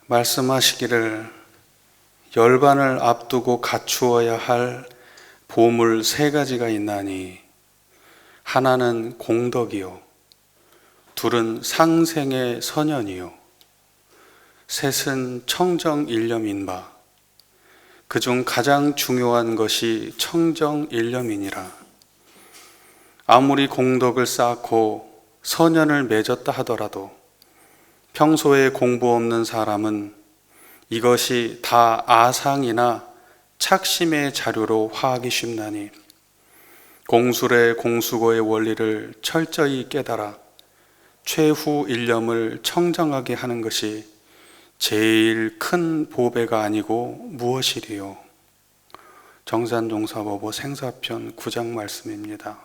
말씀하시기를 열반을 앞두고 갖추어야 할 보물 세 가지가 있나니 하나는 공덕이요, 둘은 상생의 선연이요, 셋은 청정일념인 바 그중 가장 중요한 것이 청정일념이니라. 아무리 공덕을 쌓고 선연을 맺었다 하더라도 평소에 공부 없는 사람은 이것이 다 아상이나 착심의 자료로 화하기 쉽나니 공술의 공수고의 원리를 철저히 깨달아 최후 일념을 청정하게 하는 것이 제일 큰 보배가 아니고 무엇이리요. 정산종사법오 생사편 9장 말씀입니다.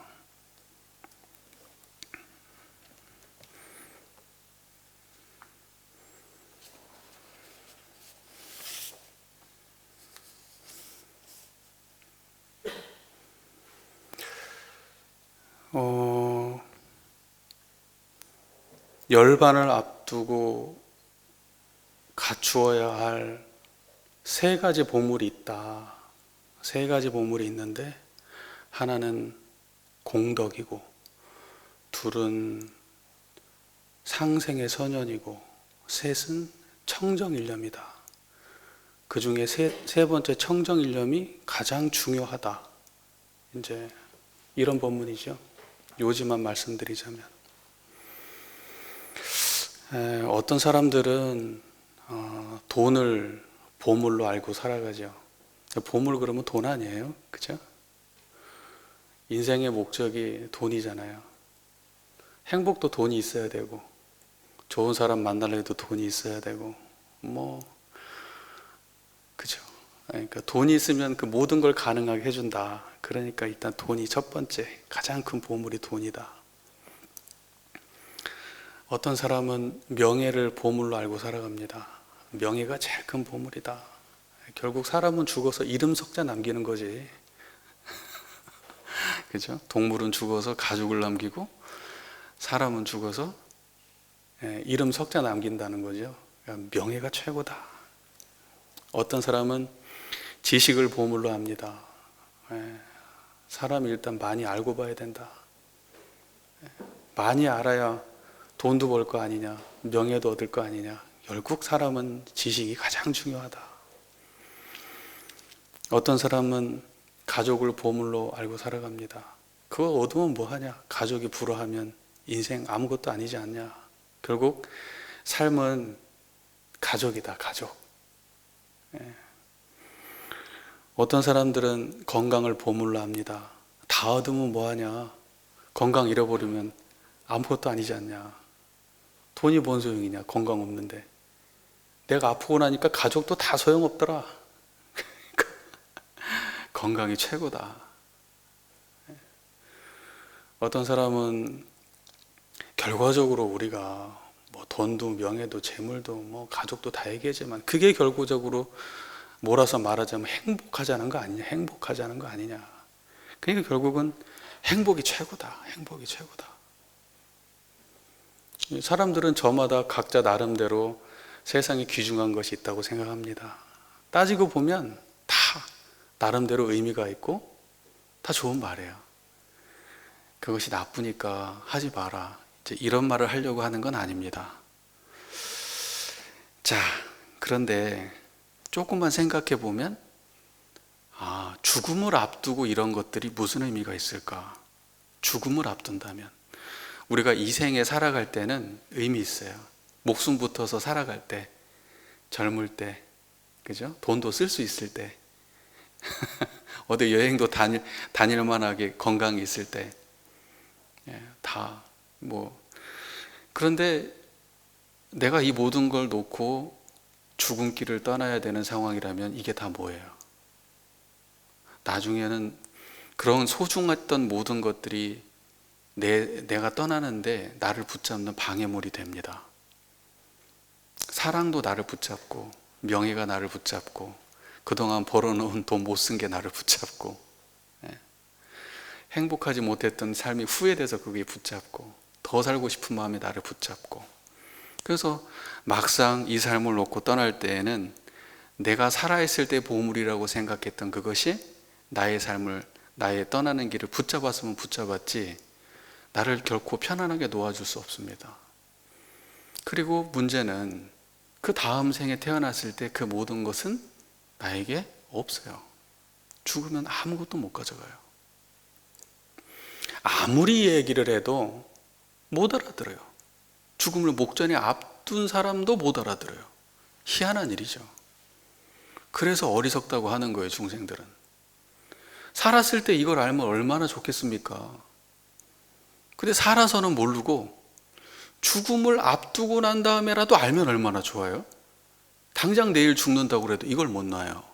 열반을 앞두고 갖추어야 할 세 가지 보물이 있다. 세 가지 보물이 있는데 하나는 공덕이고 둘은 상생의 선연이고 셋은 청정일념이다. 그 중에 세 번째 청정일념이 가장 중요하다. 이제 이런 본문이죠. 요지만 말씀드리자면 어떤 사람들은 돈을 보물로 알고 살아가죠. 보물 그러면 돈 아니에요? 그죠? 인생의 목적이 돈이잖아요. 행복도 돈이 있어야 되고 좋은 사람 만나려도 돈이 있어야 되고 그죠? 그러니까 돈이 있으면 그 모든 걸 가능하게 해준다. 그러니까 일단 돈이 첫 번째, 가장 큰 보물이 돈이다. 어떤 사람은 명예를 보물로 알고 살아갑니다. 명예가 제일 큰 보물이다. 결국 사람은 죽어서 이름 석자 남기는 거지. 그죠? 동물은 죽어서 가죽을 남기고 사람은 죽어서 이름 석자 남긴다는 거죠. 그러니까 명예가 최고다. 어떤 사람은 지식을 보물로 합니다. 사람이 일단 많이 알고 봐야 된다. 많이 알아야 돈도 벌 거 아니냐, 명예도 얻을 거 아니냐. 결국 사람은 지식이 가장 중요하다. 어떤 사람은 가족을 보물로 알고 살아갑니다. 그거 얻으면 뭐하냐? 가족이 불화하면 인생 아무것도 아니지 않냐? 결국 삶은 가족이다, 가족. 어떤 사람들은 건강을 보물로 합니다. 다 얻으면 뭐하냐? 건강 잃어버리면 아무것도 아니지 않냐? 돈이 뭔 소용이냐? 건강 없는데. 내가 아프고 나니까 가족도 다 소용없더라. 건강이 최고다. 어떤 사람은 결과적으로 우리가 돈도 명예도 재물도 가족도 다 얘기하지만 그게 결과적으로 몰아서 말하자면 행복하자는 거 아니냐? 행복하자는 거 아니냐? 그러니까 결국은 행복이 최고다. 행복이 최고다. 사람들은 저마다 각자 나름대로 세상에 귀중한 것이 있다고 생각합니다. 따지고 보면 다 나름대로 의미가 있고 다 좋은 말이에요. 그것이 나쁘니까 하지 마라. 이제 이런 말을 하려고 하는 건 아닙니다. 자, 그런데 조금만 생각해 보면 죽음을 앞두고 이런 것들이 무슨 의미가 있을까? 죽음을 앞둔다면 우리가 이 생에 살아갈 때는 의미 있어요. 목숨 붙어서 살아갈 때, 젊을 때, 그죠? 돈도 쓸 수 있을 때, 어디 여행도 다닐 만하게 건강이 있을 때, 다 그런데 내가 이 모든 걸 놓고 죽음길을 떠나야 되는 상황이라면 이게 다 뭐예요? 나중에는 그런 소중했던 모든 것들이 내가 떠나는데 나를 붙잡는 방해물이 됩니다. 사랑도 나를 붙잡고 명예가 나를 붙잡고 그동안 벌어놓은 돈 못 쓴 게 나를 붙잡고 행복하지 못했던 삶이 후회돼서 그게 붙잡고 더 살고 싶은 마음이 나를 붙잡고 그래서 막상 이 삶을 놓고 떠날 때에는 내가 살아있을 때 보물이라고 생각했던 그것이 나의 떠나는 길을 붙잡았으면 붙잡았지 나를 결코 편안하게 놓아줄 수 없습니다. 그리고 문제는 그 다음 생에 태어났을 때 그 모든 것은 나에게 없어요. 죽으면 아무것도 못 가져가요. 아무리 얘기를 해도 못 알아들어요. 죽음을 목전에 앞둔 사람도 못 알아들어요. 희한한 일이죠. 그래서 어리석다고 하는 거예요, 중생들은. 살았을 때 이걸 알면 얼마나 좋겠습니까? 근데 살아서는 모르고 죽음을 앞두고 난 다음에라도 알면 얼마나 좋아요? 당장 내일 죽는다고 해도 이걸 못 놔요.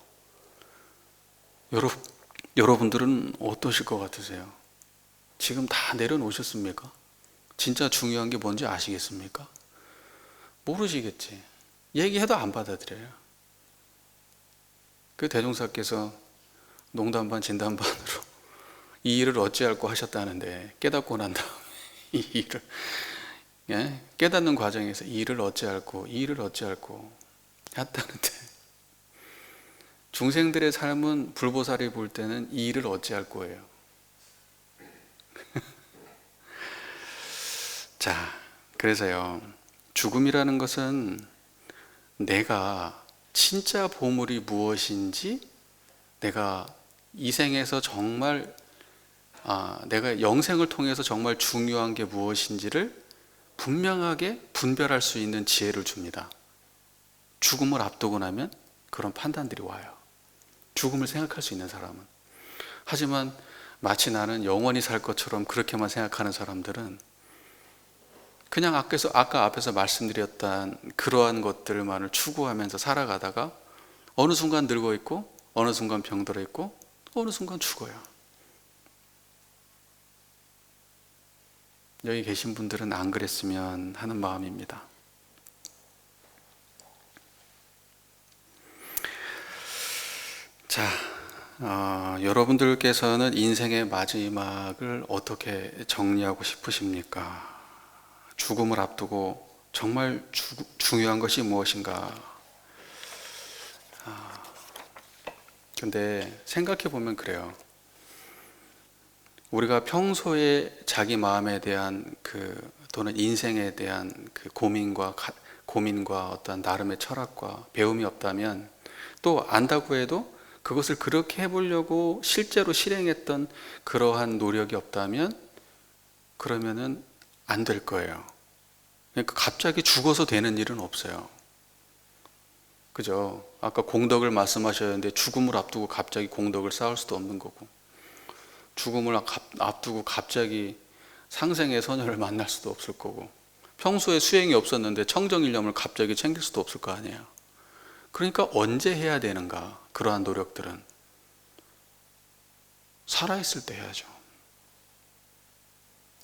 여러분들은 어떠실 것 같으세요? 지금 다 내려놓으셨습니까? 진짜 중요한 게 뭔지 아시겠습니까? 모르시겠지. 얘기해도 안 받아들여요. 그 대종사께서 농담반 진담반으로 이 일을 어찌할꼬 하셨다는데 깨닫고 난 다음에 이 일을 깨닫는 과정에서 이 일을 어찌할꼬 했다는데 중생들의 삶은 불보살이 볼 때는 이 일을 어찌할 거예요. 자, 그래서요, 죽음이라는 것은 내가 진짜 보물이 무엇인지, 내가 이 생에서 정말 내가 영생을 통해서 정말 중요한 게 무엇인지를 분명하게 분별할 수 있는 지혜를 줍니다. 죽음을 앞두고 나면 그런 판단들이 와요. 죽음을 생각할 수 있는 사람은. 하지만 마치 나는 영원히 살 것처럼 그렇게만 생각하는 사람들은 그냥 아까 앞에서 말씀드렸던 그러한 것들만을 추구하면서 살아가다가 어느 순간 늙어 있고 어느 순간 병들어 있고 어느 순간 죽어요. 여기 계신 분들은 안 그랬으면 하는 마음입니다. 자, 여러분들께서는 인생의 마지막을 어떻게 정리하고 싶으십니까? 죽음을 앞두고 정말 중요한 것이 무엇인가? 근데 생각해 보면 그래요. 우리가 평소에 자기 마음에 대한 또는 인생에 대한 고민과 어떤 나름의 철학과 배움이 없다면, 또 안다고 해도 그것을 그렇게 해보려고 실제로 실행했던 그러한 노력이 없다면 그러면은 안 될 거예요. 그러니까 갑자기 죽어서 되는 일은 없어요. 그죠? 아까 공덕을 말씀하셨는데 죽음을 앞두고 갑자기 공덕을 쌓을 수도 없는 거고, 죽음을 앞두고 갑자기 상생의 선녀를 만날 수도 없을 거고, 평소에 수행이 없었는데 청정일념을 갑자기 챙길 수도 없을 거 아니에요. 그러니까 언제 해야 되는가? 그러한 노력들은 살아있을 때 해야죠.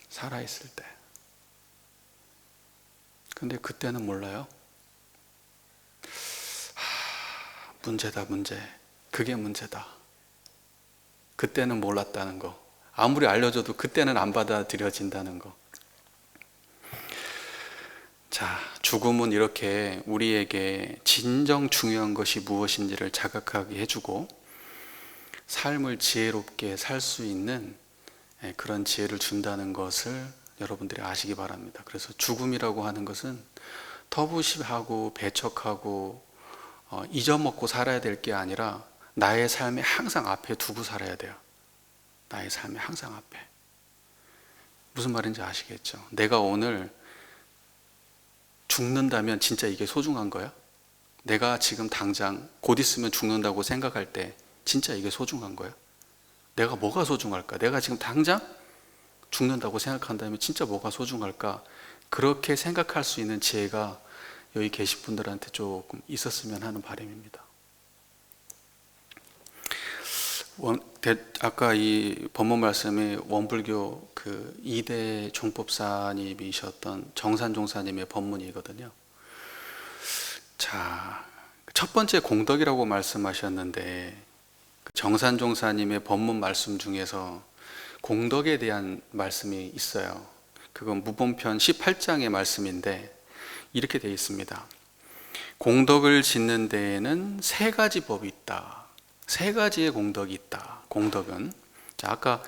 살아있을 때. 근데 그때는 몰라요. 문제다, 문제. 그게 문제다. 그때는 몰랐다는 거. 아무리 알려줘도 그때는 안 받아들여진다는 거. 자, 죽음은 이렇게 우리에게 진정 중요한 것이 무엇인지를 자각하게 해주고 삶을 지혜롭게 살 수 있는 그런 지혜를 준다는 것을 여러분들이 아시기 바랍니다. 그래서 죽음이라고 하는 것은 터부시하고 배척하고 잊어먹고 살아야 될 게 아니라 나의 삶에 항상 앞에 두고 살아야 돼요. 나의 삶에 항상 앞에. 무슨 말인지 아시겠죠? 내가 오늘 죽는다면 진짜 이게 소중한 거야? 내가 지금 당장 곧 있으면 죽는다고 생각할 때 진짜 이게 소중한 거야? 내가 뭐가 소중할까? 내가 지금 당장 죽는다고 생각한다면 진짜 뭐가 소중할까? 그렇게 생각할 수 있는 지혜가 여기 계신 분들한테 조금 있었으면 하는 바람입니다. 아까 이 법문 말씀에 원불교 2대 종법사님이셨던 정산종사님의 법문이거든요. 자, 첫 번째 공덕이라고 말씀하셨는데 정산종사님의 법문 말씀 중에서 공덕에 대한 말씀이 있어요. 그건 무본편 18장의 말씀인데 이렇게 되어 있습니다. 공덕을 짓는 데에는 세 가지 법이 있다. 세 가지의 공덕이 있다. 공덕은, 자, 아까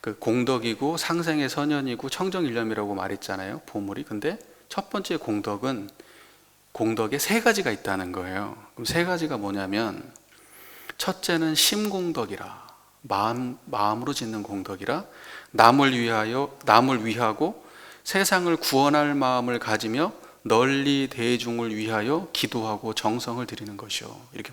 그 공덕이고 상생의 선연이고 청정일념이라고 말했잖아요, 보물이. 근데 첫 번째 공덕은 공덕에 세 가지가 있다는 거예요. 그럼 세 가지가 뭐냐면, 첫째는 심공덕이라, 마음으로 짓는 공덕이라, 남을 위하고 세상을 구원할 마음을 가지며 널리 대중을 위하여 기도하고 정성을 드리는 것이요, 이렇게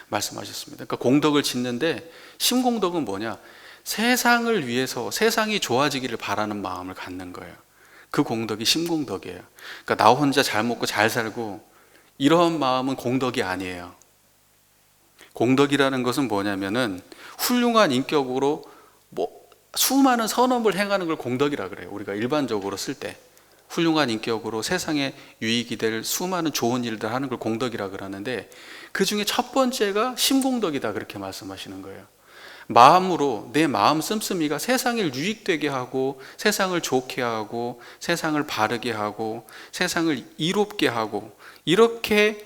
말씀하셨습니다. 그러니까 공덕을 짓는데 심공덕은 뭐냐? 세상을 위해서, 세상이 좋아지기를 바라는 마음을 갖는 거예요. 그 공덕이 심공덕이에요. 그러니까 나 혼자 잘 먹고 잘 살고 이런 마음은 공덕이 아니에요. 공덕이라는 것은 뭐냐면은 훌륭한 인격으로 수많은 선업을 행하는 걸 공덕이라 그래요. 우리가 일반적으로 쓸 때 훌륭한 인격으로 세상에 유익이 될 수많은 좋은 일들 하는 걸 공덕이라 그러는데, 그 중에 첫 번째가 심공덕이다, 그렇게 말씀하시는 거예요. 마음으로, 내 마음 씀씀이가 세상을 유익되게 하고 세상을 좋게 하고 세상을 바르게 하고 세상을 이롭게 하고, 이렇게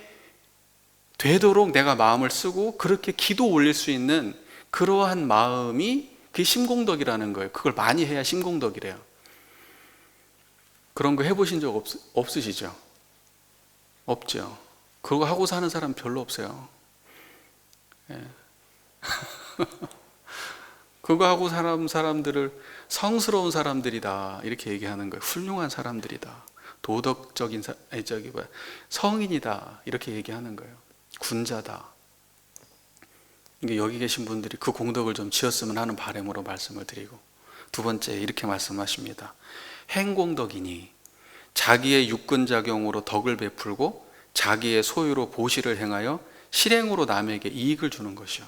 되도록 내가 마음을 쓰고 그렇게 기도 올릴 수 있는 그러한 마음이 그게 심공덕이라는 거예요. 그걸 많이 해야 심공덕이래요. 그런 거 해보신 적 없으시죠? 없죠. 그거 하고 사는 사람 별로 없어요. 예. 그거 하고 사람들을 성스러운 사람들이다, 이렇게 얘기하는 거예요. 훌륭한 사람들이다, 도덕적인 성인이다, 이렇게 얘기하는 거예요. 군자다. 여기 계신 분들이 그 공덕을 좀 지었으면 하는 바람으로 말씀을 드리고, 두 번째 이렇게 말씀하십니다. 행공덕이니 자기의 육근작용으로 덕을 베풀고 자기의 소유로 보시를 행하여 실행으로 남에게 이익을 주는 것이요.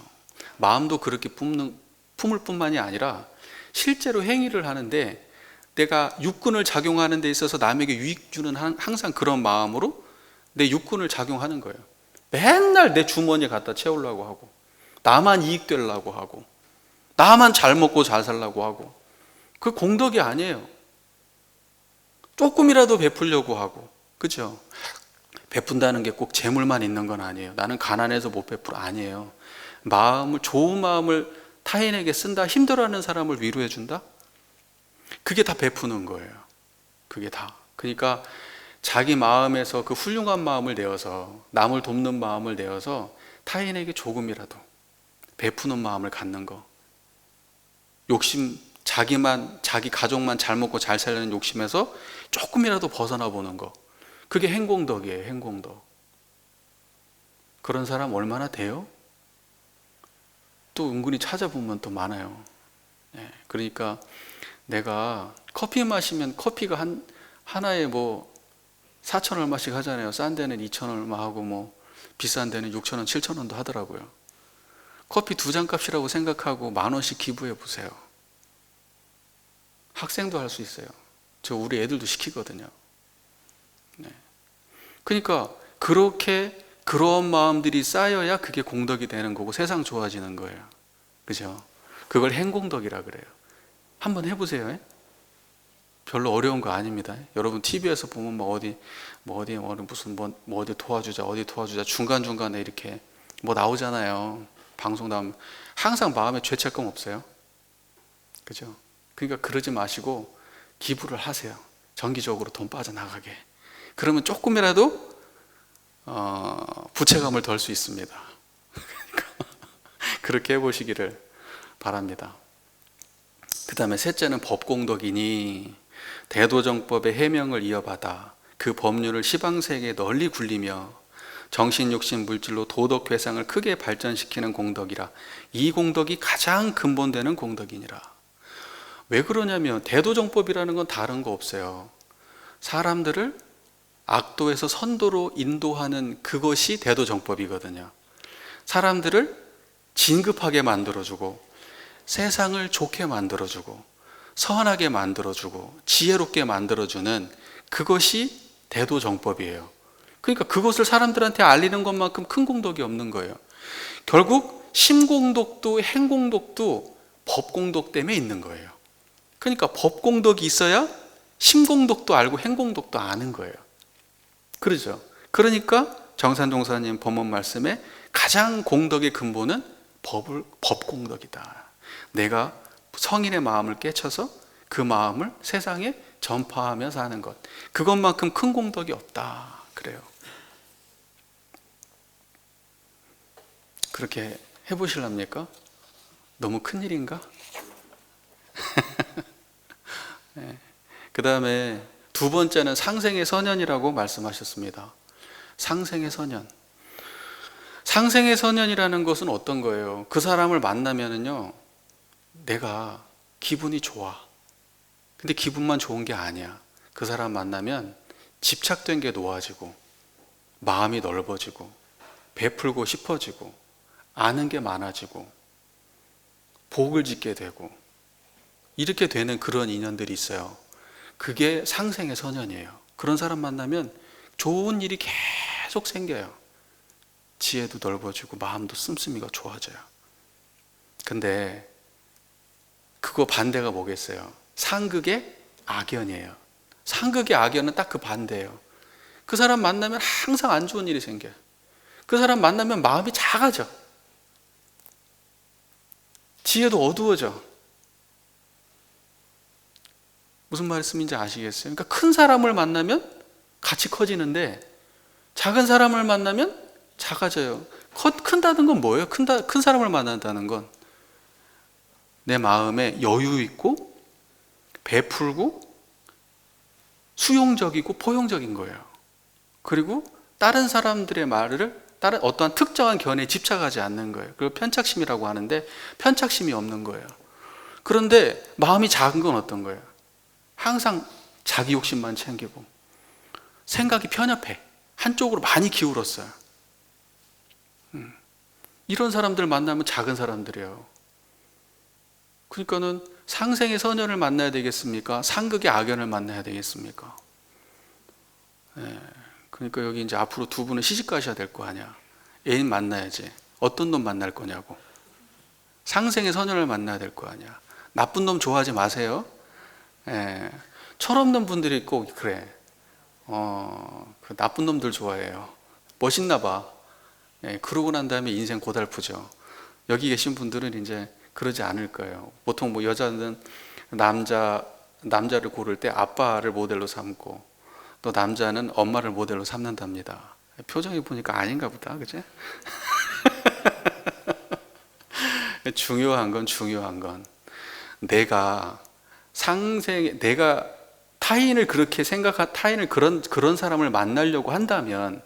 마음도 그렇게 품을 뿐만이 아니라 실제로 행위를 하는데 내가 육근을 작용하는 데 있어서 남에게 유익 주는 항상 그런 마음으로 내 육근을 작용하는 거예요. 맨날 내 주머니에 갖다 채우려고 하고, 나만 이익 되려고 하고, 나만 잘 먹고 잘 살려고 하고, 그 공덕이 아니에요. 조금이라도 베풀려고 하고, 그죠? 베푼다는 게 꼭 재물만 있는 건 아니에요. 나는 가난해서 못 베풀어, 아니에요. 좋은 마음을 타인에게 쓴다, 힘들어하는 사람을 위로해 준다, 그게 다 베푸는 거예요. 그게 다. 그러니까 자기 마음에서 그 훌륭한 마음을 내어서, 남을 돕는 마음을 내어서 타인에게 조금이라도 베푸는 마음을 갖는 거. 욕심, 자기 가족만 잘 먹고 잘 살려는 욕심에서 조금이라도 벗어나 보는 거. 그게 행공덕이에요. 행공덕. 그런 사람 얼마나 돼요? 또 은근히 찾아보면 또 많아요. 네, 그러니까 내가 커피 마시면 커피가 하나에 4천 얼마씩 하잖아요. 싼 데는 2천 얼마 하고 비싼 데는 6천 원, 7천 원도 하더라고요. 커피 2잔 값이라고 생각하고 10,000원씩 기부해 보세요. 학생도 할 수 있어요. 저 우리 애들도 시키거든요. 네. 그러니까 그렇게 그런 마음들이 쌓여야 그게 공덕이 되는 거고 세상 좋아지는 거예요. 그죠? 그걸 행공덕이라 그래요. 한번 해보세요. 예? 별로 어려운 거 아닙니다. 여러분 TV에서 보면 어디 도와주자 중간중간에 이렇게 나오잖아요. 방송 나오면 항상 마음에 죄책감 없어요? 그죠? 그러니까 그러지 마시고 기부를 하세요. 정기적으로 돈 빠져나가게. 그러면 조금이라도 부채감을 덜 수 있습니다. 그렇게 해보시기를 바랍니다. 그 다음에 셋째는 법공덕이니 대도정법의 해명을 이어받아 그 법률을 시방세계에 널리 굴리며 정신욕심 물질로 도덕 괴상을 크게 발전시키는 공덕이라. 이 공덕이 가장 근본되는 공덕이니라. 왜 그러냐면 대도정법이라는 건 다른 거 없어요. 사람들을 악도에서 선도로 인도하는 그것이 대도정법이거든요. 사람들을 진급하게 만들어주고 세상을 좋게 만들어주고 선하게 만들어주고 지혜롭게 만들어주는 그것이 대도정법이에요. 그러니까 그것을 사람들한테 알리는 것만큼 큰 공덕이 없는 거예요. 결국 심공덕도 행공덕도 법공덕 때문에 있는 거예요. 그러니까 법공덕이 있어야 심공덕도 알고 행공덕도 아는 거예요. 그러죠. 그러니까 정산종사님 법문 말씀에 가장 공덕의 근본은 법공덕이다. 내가 성인의 마음을 깨쳐서 그 마음을 세상에 전파하면서 하는 것, 그것만큼 큰 공덕이 없다 그래요. 그렇게 해보실랍니까? 너무 큰일인가? 네. 그 다음에 두 번째는 상생의 선연이라고 말씀하셨습니다. 상생의 선연. 상생의 선연이라는 것은 어떤 거예요? 그 사람을 만나면은요, 내가 기분이 좋아. 근데 기분만 좋은 게 아니야. 그 사람 만나면 집착된 게 놓아지고, 마음이 넓어지고, 베풀고 싶어지고, 아는 게 많아지고, 복을 짓게 되고, 이렇게 되는 그런 인연들이 있어요. 그게 상생의 선연이에요. 그런 사람 만나면 좋은 일이 계속 생겨요. 지혜도 넓어지고 마음도 씀씀이가 좋아져요. 근데 그거 반대가 뭐겠어요? 상극의 악연이에요. 상극의 악연은 딱 그 반대예요. 그 사람 만나면 항상 안 좋은 일이 생겨요. 그 사람 만나면 마음이 작아져. 지혜도 어두워져. 무슨 말씀인지 아시겠어요? 그러니까 큰 사람을 만나면 같이 커지는데 작은 사람을 만나면 작아져요. 큰다는 건 뭐예요? 큰 사람을 만난다는 건 내 마음에 여유 있고 베풀고 수용적이고 포용적인 거예요. 그리고 다른 사람들의 말을 다른 어떠한 특정한 견해에 집착하지 않는 거예요. 그리고 편착심이라고 하는데 편착심이 없는 거예요. 그런데 마음이 작은 건 어떤 거예요? 항상 자기 욕심만 챙기고 생각이 편협해. 한쪽으로 많이 기울었어요. 이런 사람들 만나면 작은 사람들이에요. 그러니까는 상생의 선연을 만나야 되겠습니까? 상극의 악연을 만나야 되겠습니까? 네. 그러니까 여기 이제 앞으로 두 분은 시집 가셔야 될 거 아니야. 애인 만나야지. 어떤 놈 만날 거냐고. 상생의 선연을 만나야 될 거 아니야. 나쁜 놈 좋아하지 마세요. 예. 철없는 분들이 꼭 그래. 그 나쁜 놈들 좋아해요. 멋있나 봐. 예. 그러고 난 다음에 인생 고달프죠. 여기 계신 분들은 이제 그러지 않을 거예요. 보통 뭐 여자는 남자를 고를 때 아빠를 모델로 삼고 또 남자는 엄마를 모델로 삼는답니다. 표정이 보니까 아닌가 보다. 그치? 중요한 건 내가 타인을 그렇게 타인을 그런 사람을 만나려고 한다면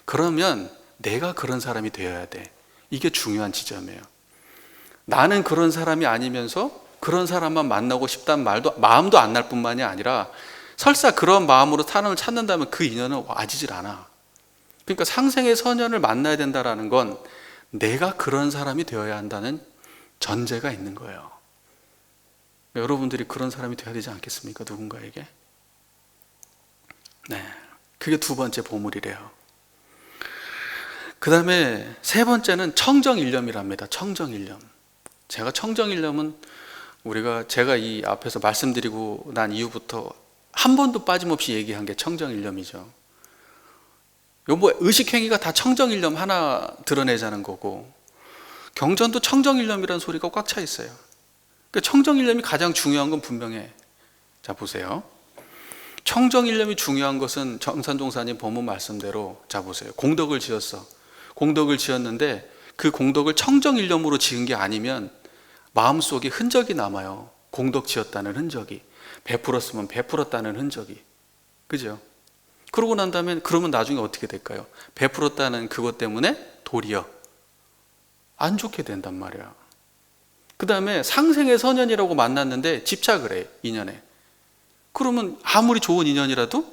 그러면 내가 그런 사람이 되어야 돼. 이게 중요한 지점이에요. 나는 그런 사람이 아니면서 그런 사람만 만나고 싶다는 마음도 안 날 뿐만이 아니라 설사 그런 마음으로 사람을 찾는다면 그 인연은 와지질 않아. 그러니까 상생의 선연을 만나야 된다는 건 내가 그런 사람이 되어야 한다는 전제가 있는 거예요. 여러분들이 그런 사람이 되어야 되지 않겠습니까? 누군가에게. 네, 그게 두 번째 보물이래요. 그 다음에 세 번째는 청정일념이랍니다. 청정일념. 청정일념은 제가 이 앞에서 말씀드리고 난 이후부터 한 번도 빠짐없이 얘기한 게 청정일념이죠. 뭐 의식행위가 다 청정일념 하나 드러내자는 거고 경전도 청정일념이라는 소리가 꽉 차 있어요. 그러니까 청정일념이 가장 중요한 건 분명해. 자 보세요. 청정일념이 중요한 것은 정산종사님 법문 말씀대로 자 보세요. 공덕을 지었어. 공덕을 지었는데 그 공덕을 청정일념으로 지은 게 아니면 마음속에 흔적이 남아요. 공덕 지었다는 흔적이. 베풀었으면 베풀었다는 흔적이. 그죠? 그러고 난 다음에 그러면 나중에 어떻게 될까요? 베풀었다는 그것 때문에 도리어 안 좋게 된단 말이야. 그 다음에 상생의 선연이라고 만났는데 집착을 해. 인연에. 그러면 아무리 좋은 인연이라도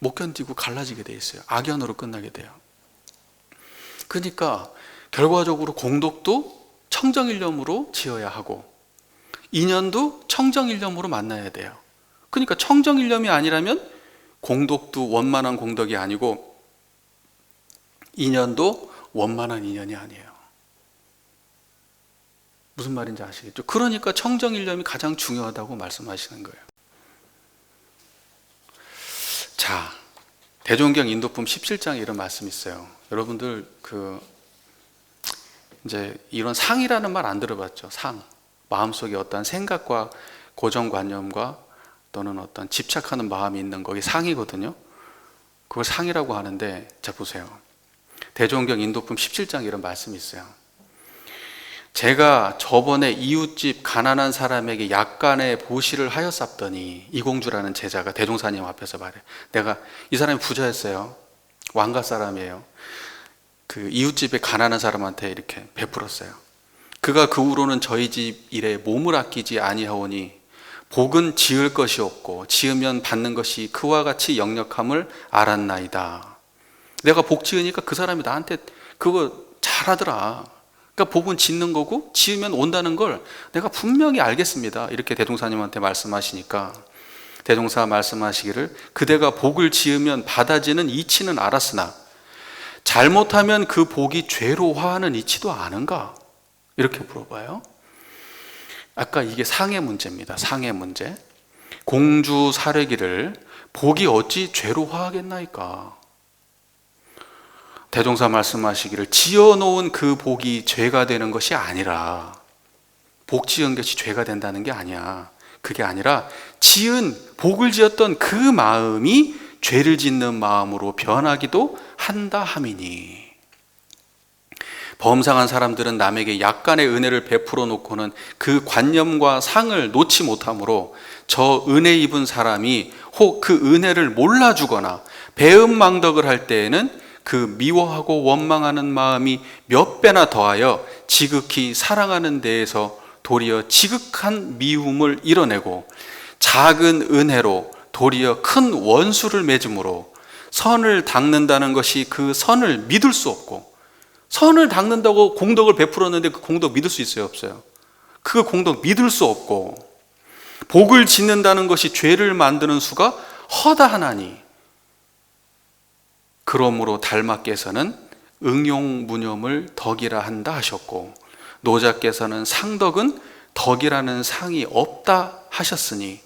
못 견디고 갈라지게 돼 있어요. 악연으로 끝나게 돼요. 그러니까 결과적으로 공덕도 청정일념으로 지어야 하고 인연도 청정일념으로 만나야 돼요. 그러니까 청정일념이 아니라면 공덕도 원만한 공덕이 아니고 인연도 원만한 인연이 아니에요. 무슨 말인지 아시겠죠? 그러니까 청정일념이 가장 중요하다고 말씀하시는 거예요. 자, 대종경 인도품 17장에 이런 말씀이 있어요. 여러분들 이제 이런 상이라는 말 안 들어봤죠? 상. 마음속에 어떤 생각과 고정관념과 또는 어떤 집착하는 마음이 있는 거기 상이거든요. 그걸 상이라고 하는데, 자 보세요. 대종경 인도품 17장에 이런 말씀이 있어요. 제가 저번에 이웃집 가난한 사람에게 약간의 보시를 하였사더니, 이공주라는 제자가 대종사님 앞에서 말해. 내가, 이 사람이 부자였어요. 왕가 사람이에요. 그 이웃집에 가난한 사람한테 이렇게 베풀었어요. 그가 그 후로는 저희 집 일에 몸을 아끼지 아니하오니 복은 지을 것이 없고 지으면 받는 것이 그와 같이 역력함을 알았나이다. 내가 복 지으니까 그 사람이 나한테 그거 잘하더라. 그러니까 복은 짓는 거고 지으면 온다는 걸 내가 분명히 알겠습니다. 이렇게 대종사님한테 말씀하시니까 대종사 말씀하시기를, 그대가 복을 지으면 받아지는 이치는 알았으나 잘못하면 그 복이 죄로 화하는 이치도 아는가? 이렇게 물어봐요. 아까 이게 상의 문제입니다. 상의 문제. 공주 사례기를 복이 어찌 죄로 화하겠나이까? 대종사 말씀하시기를, 지어놓은 그 복이 죄가 되는 것이 아니라, 복 지은 것이 죄가 된다는 게 아니야. 그게 아니라 복을 지었던 그 마음이 죄를 짓는 마음으로 변하기도 한다 함이니. 범상한 사람들은 남에게 약간의 은혜를 베풀어 놓고는 그 관념과 상을 놓지 못하므로 저 은혜 입은 사람이 혹 그 은혜를 몰라주거나 배은망덕을 할 때에는 그 미워하고 원망하는 마음이 몇 배나 더하여 지극히 사랑하는 데에서 도리어 지극한 미움을 이뤄내고 작은 은혜로 도리어 큰 원수를 맺음으로 선을 닦는다는 것이 그 선을 믿을 수 없고, 선을 닦는다고 공덕을 베풀었는데 그 공덕 믿을 수 있어요? 없어요? 그 공덕 믿을 수 없고, 복을 짓는다는 것이 죄를 만드는 수가 허다하나니 그러므로 달마께서는 응용무념을 덕이라 한다 하셨고, 노자께서는 상덕은 덕이라는 상이 없다 하셨으니,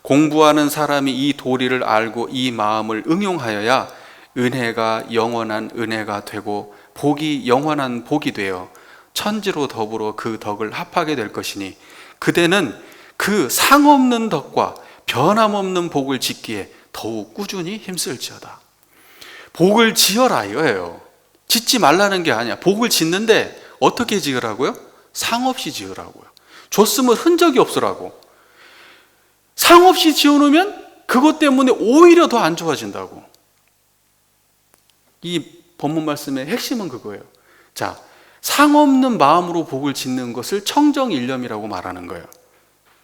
공부하는 사람이 이 도리를 알고 이 마음을 응용하여야 은혜가 영원한 은혜가 되고 복이 영원한 복이 되어 천지로 더불어 그 덕을 합하게 될 것이니, 그대는 그 상없는 덕과 변함없는 복을 짓기에 더욱 꾸준히 힘쓸지어다. 복을 지어라 이거예요. 짓지 말라는 게 아니야. 복을 짓는데 어떻게 지으라고요? 상없이 지으라고요. 줬으면 흔적이 없으라고. 상없이 지어놓으면 그것 때문에 오히려 더 안 좋아진다고. 이 본문 말씀의 핵심은 그거예요. 자, 상없는 마음으로 복을 짓는 것을 청정일념이라고 말하는 거예요.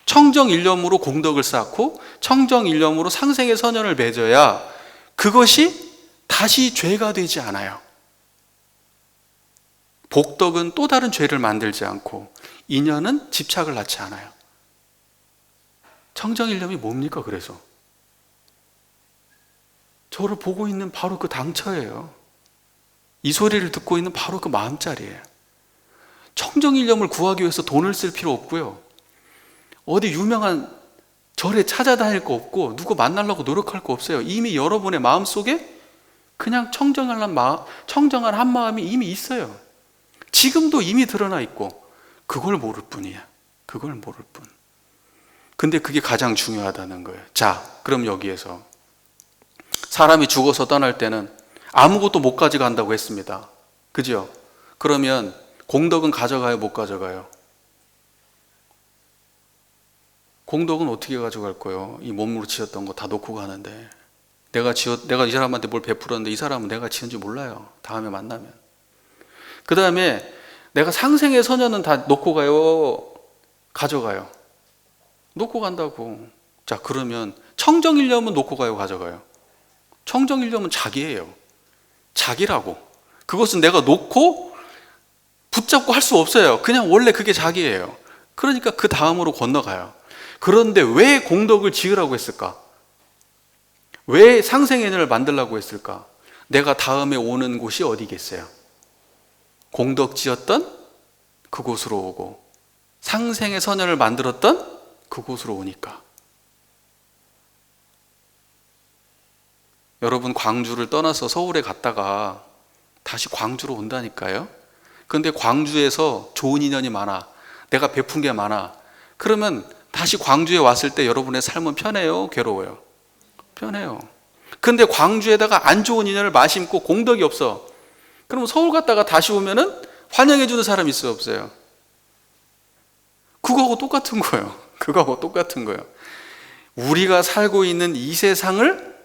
청정일념으로 공덕을 쌓고 청정일념으로 상생의 선연을 맺어야 그것이 다시 죄가 되지 않아요. 복덕은 또 다른 죄를 만들지 않고 인연은 집착을 낳지 않아요. 청정일념이 뭡니까? 그래서 저를 보고 있는 바로 그 당처예요. 이 소리를 듣고 있는 바로 그 마음자리예요. 청정일념을 구하기 위해서 돈을 쓸 필요 없고요, 어디 유명한 절에 찾아다닐 거 없고 누구 만나려고 노력할 거 없어요. 이미 여러분의 마음속에 그냥 청정한 한 마음이 이미 있어요. 지금도 이미 드러나 있고 그걸 모를 뿐이야. 그걸 모를 뿐. 근데 그게 가장 중요하다는 거예요. 자, 그럼 여기에서 사람이 죽어서 떠날 때는 아무것도 못 가져간다고 했습니다. 그죠? 그러면 공덕은 가져가요? 못 가져가요? 공덕은 어떻게 가져갈 거예요? 이 몸으로 지었던 거 다 놓고 가는데, 내가 이 사람한테 뭘 베풀었는데 이 사람은 내가 지은 줄 몰라요. 다음에 만나면. 그 다음에 내가 상생의 선연은 다 놓고 가요? 가져가요? 놓고 간다고. 자, 그러면 청정일념은 놓고 가요? 가져가요? 청정일념은 자기예요. 자기라고. 그것은 내가 놓고 붙잡고 할 수 없어요. 그냥 원래 그게 자기예요. 그러니까 그 다음으로 건너가요. 그런데 왜 공덕을 지으라고 했을까? 왜 상생애를 만들라고 했을까? 내가 다음에 오는 곳이 어디겠어요? 공덕 지었던 그곳으로 오고 상생의 선연을 만들었던 그곳으로 오니까. 여러분 광주를 떠나서 서울에 갔다가 다시 광주로 온다니까요. 그런데 광주에서 좋은 인연이 많아, 내가 베푼 게 많아, 그러면 다시 광주에 왔을 때 여러분의 삶은 편해요, 괴로워요? 편해요. 근데 광주에다가 안 좋은 인연을 마심고 공덕이 없어. 그럼 서울 갔다가 다시 오면은 환영해 주는 사람이 있어요, 없어요? 그거하고 똑같은 거예요. 그거하고 똑같은 거예요. 우리가 살고 있는 이 세상을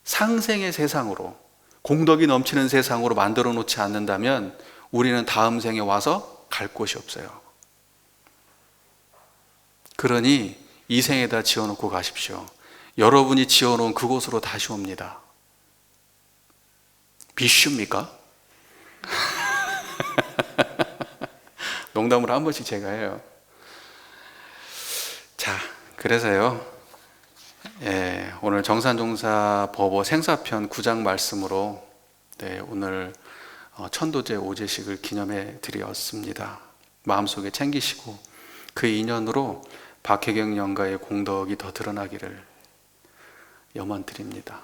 상생의 세상으로, 공덕이 넘치는 세상으로 만들어 놓지 않는다면 우리는 다음 생에 와서 갈 곳이 없어요. 그러니 이 생에다 지어놓고 가십시오. 여러분이 지어놓은 그곳으로 다시 옵니다. 비슈입니까? 농담으로 한 번씩 제가 해요. 자, 그래서요, 오늘 정산종사 법어 생사편 9장 말씀으로 오늘 천도제 오제식을 기념해 드렸습니다. 마음속에 챙기시고 그 인연으로 박혜경 영가의 공덕이 더 드러나기를 염원드립니다.